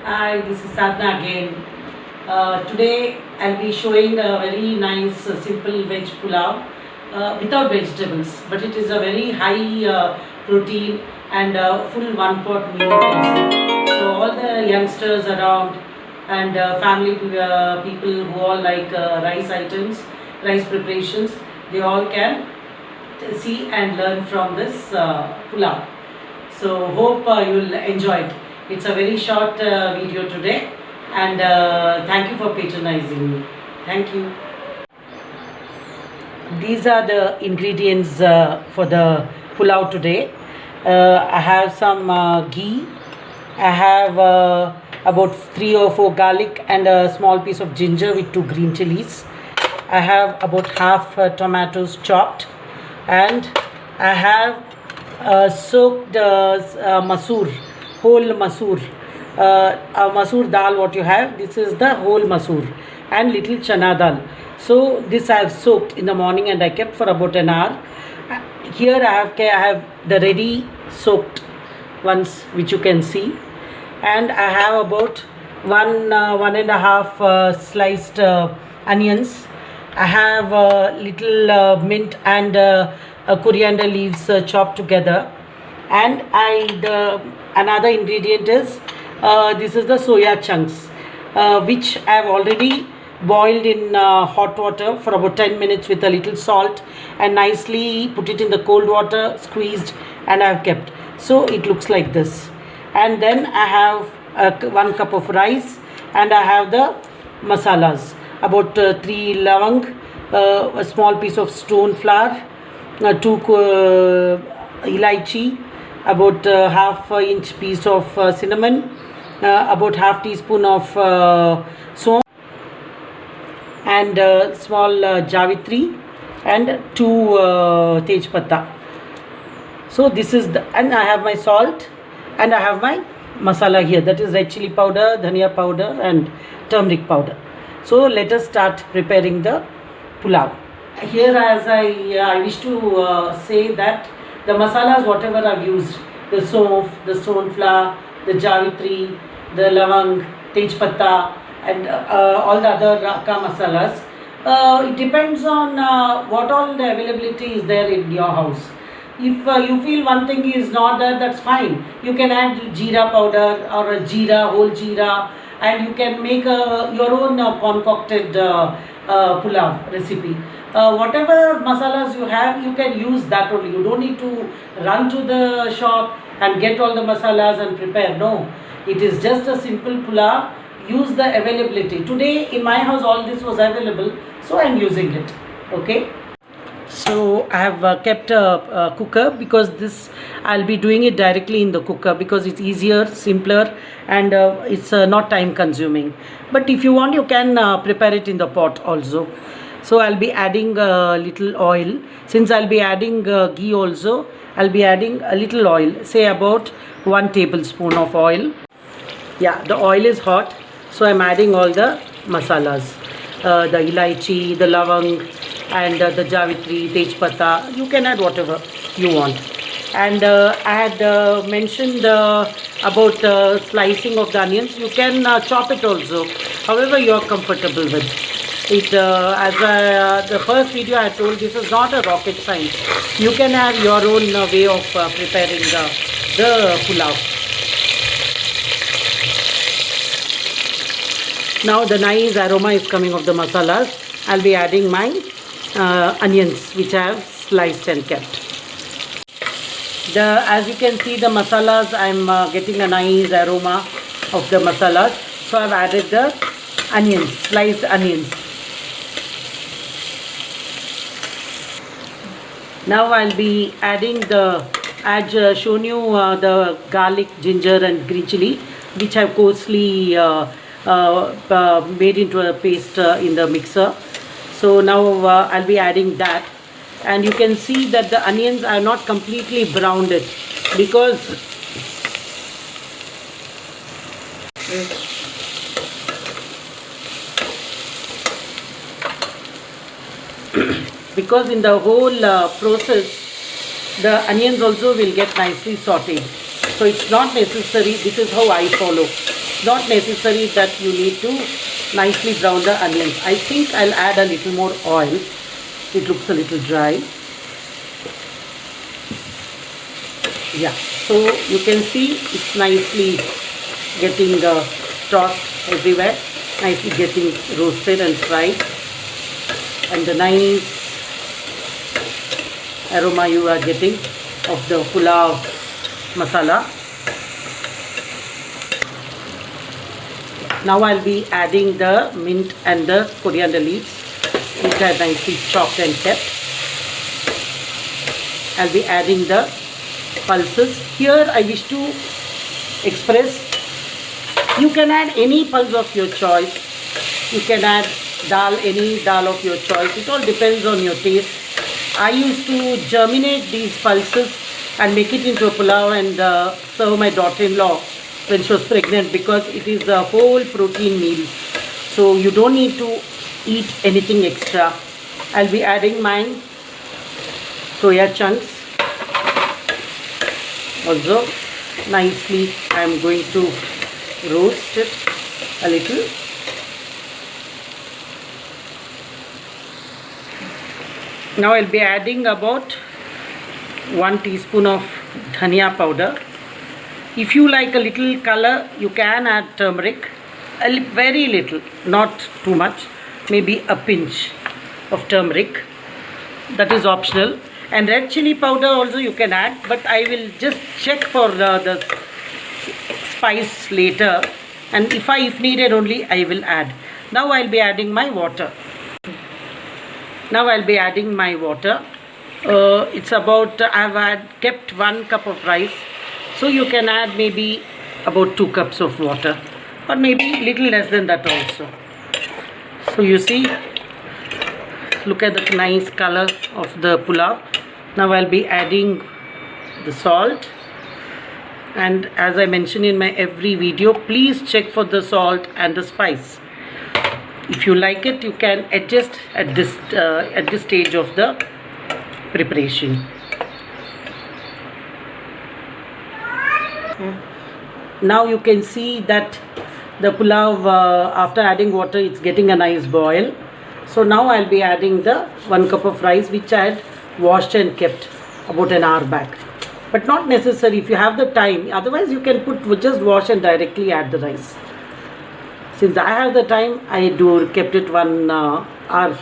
Hi, this is Sadhna again. Today I'll be showing a very nice simple veg pulao without vegetables, but it is a very high protein and full one pot meal. You can say. So all the youngsters around and family people who all like rice items, rice preparations, they all can see and learn from this pulao. So hope you'll enjoy it. It's a very short video today, and thank you for patronizing me. Thank you. These are the ingredients for the pulao today. I have some ghee. I have about 3 or 4 garlic and a small piece of ginger with 2 green chilies. I have about half tomatoes chopped, and I have soaked masoor, whole masoor, masoor dal. What you have, this is the whole masoor, and little chana dal. So this I have soaked in the morning and I kept for about an hour. Here I have the ready soaked ones which you can see, and I have about one and a half sliced onions. I have little mint and coriander leaves chopped together, and another ingredient is this is the soya chunks, which I have already boiled in hot water for about 10 minutes with a little salt, and nicely put it in the cold water, squeezed, and I have kept. So it looks like this. And then I have 1 cup of rice, and I have the masalas, about 3 lavang, a small piece of stone flour, 2 elaichi, about half inch piece of cinnamon, about half teaspoon of soap, and small javitri, and 2 tej patta. So this is and I have my salt, and I have my masala here, that is red chili powder, dhania powder, and turmeric powder. So let us start preparing the pulao. Here, as I wish to say that the masalas whatever I've used, the soap, the stone flour, the javitri, the lavang, tej patta, and all the other akka masalas, it depends on what all the availability is there in your house. If you feel one thing is not there, that's fine. You can add jeera powder or a jeera, whole jeera, and you can make your own concocted pulao recipe. Whatever masalas you have, you can use that only. You don't need to run to the shop and get all the masalas and prepare. No, it is just a simple pulao. Use the availability. Today in my house all this was available, so I am using it. Okay. So I have kept a cooker, because this I'll be doing it directly in the cooker because it's easier, simpler, and it's not time consuming. But if you want, you can prepare it in the pot also. So I'll be adding a little oil. Since I'll be adding ghee also, I'll be adding a little oil, say about 1 tablespoon of oil. Yeah, the oil is hot, so I'm adding all the masalas, the elaichi, the lavang, and the javitri, tej patta. You can add whatever you want. And I had mentioned about slicing of the onions. You can chop it also, however you are comfortable with it. The first video I told, this is not a rocket science. You can have your own way of preparing the pulao. Now the nice aroma is coming of the masalas. I'll be adding my onions which I have sliced and kept. As you can see, the masalas, I'm getting a nice aroma of the masalas. So I've added the onions, sliced onions. Now I'll be adding I've shown you the garlic, ginger, and green chili, which I've coarsely made into a paste in the mixer. So now I'll be adding that, and you can see that the onions are not completely browned it, because because in the whole process the onions also will get nicely sauteed. So it's not necessary. This is how I follow. Not necessary that you need to nicely brown the onions. I think I'll add a little more oil. It looks a little dry. Yeah, so you can see it's nicely getting tossed everywhere, nicely getting roasted and fried, and the nice aroma you are getting of the pulao masala. Now I'll be adding the mint and the coriander leaves, which are nicely chopped and kept. I'll be adding the pulses. Here I wish to express, you can add any pulse of your choice. You can add dal, any dal of your choice. It all depends on your taste. I used to germinate these pulses and make it into a pulao and serve my daughter-in-law when she was pregnant, because it is a whole protein meal. So you don't need to eat anything extra. I'll be adding my soya chunks. Also nicely I'm going to roast it a little. Now I'll be adding about 1 teaspoon of dhania powder. If you like a little color, you can add turmeric, very little, not too much, maybe a pinch of turmeric. That is optional. And red chili powder also you can add, but I will just check for the spice later, and if needed only I will add. Now I'll be adding my water. It's about, I've kept 1 cup of rice, so you can add maybe about 2 cups of water, or maybe little less than that also. So you see, look at the nice color of the pulao. Now I'll be adding the salt, and as I mentioned in my every video, please check for the salt and the spice. If you like it, you can adjust at this stage of the preparation. Now you can see that the pulao, after adding water, it's getting a nice boil. So now I'll be adding the 1 cup of rice, which I had washed and kept about an hour back. But not necessary if you have the time. Otherwise you can just wash and directly add the rice. Since I have the time, I kept it 1 hour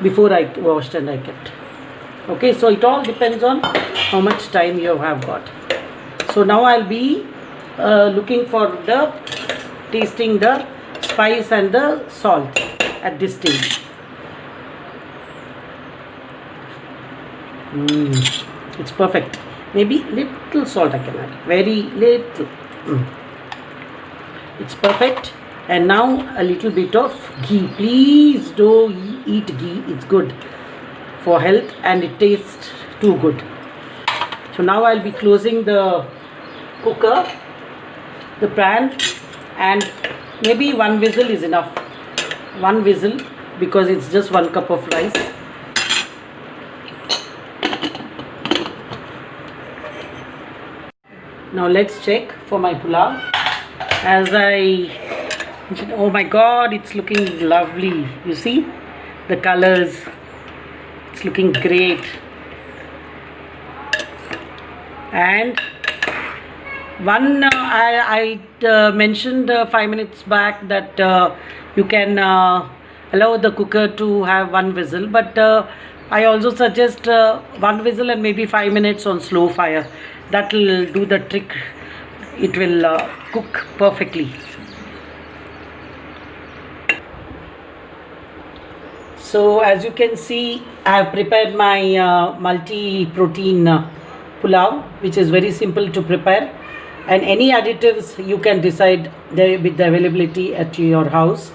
before I washed and I kept. Okay, so it all depends on how much time you have got. So now I'll be looking for tasting the spice and the salt at this stage. It's perfect. Maybe little salt I can add, very little. It's perfect. And now a little bit of ghee. Please do eat ghee. It's good for health and it tastes too good. So now I'll be closing the cooker, the pan, and maybe 1 whistle is enough. 1 whistle, because it's just 1 cup of rice. Now let's check for my pulao. Oh my god, it's looking lovely. You see the colors, it's looking great. And I mentioned 5 minutes back that you can allow the cooker to have 1 whistle, but I also suggest 1 whistle and maybe 5 minutes on slow fire. That will do the trick. It will cook perfectly. So as you can see, I have prepared my multi-protein pulao, which is very simple to prepare, and any additives you can decide with the availability at your house.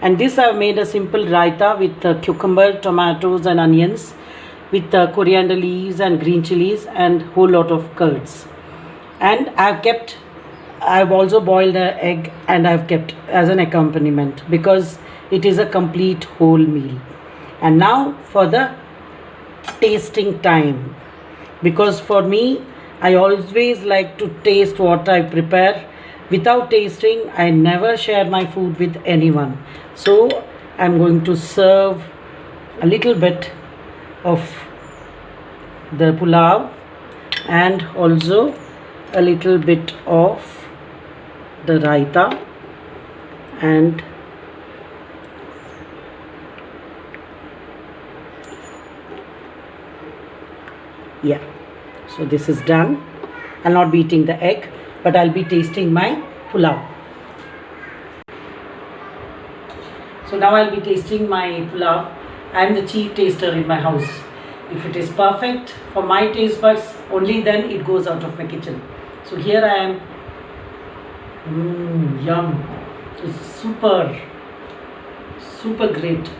And this I have made a simple raita with cucumber, tomatoes and onions, with coriander leaves and green chilies and whole lot of curds. And I've also boiled an egg and I've kept as an accompaniment, because it is a complete whole meal. And now for the tasting time, because for me, I always like to taste what I prepare without tasting. I never share my food with anyone. So I'm going to serve a little bit of the pulao and also a little bit of the raita, and yeah, so this is done. I'll not be eating the egg, but I'll be tasting my pulao. So now I'll be tasting my pulao. I'm the chief taster in my house. If it is perfect for my taste buds, only then it goes out of my kitchen. So here I am. Yum. It's super great.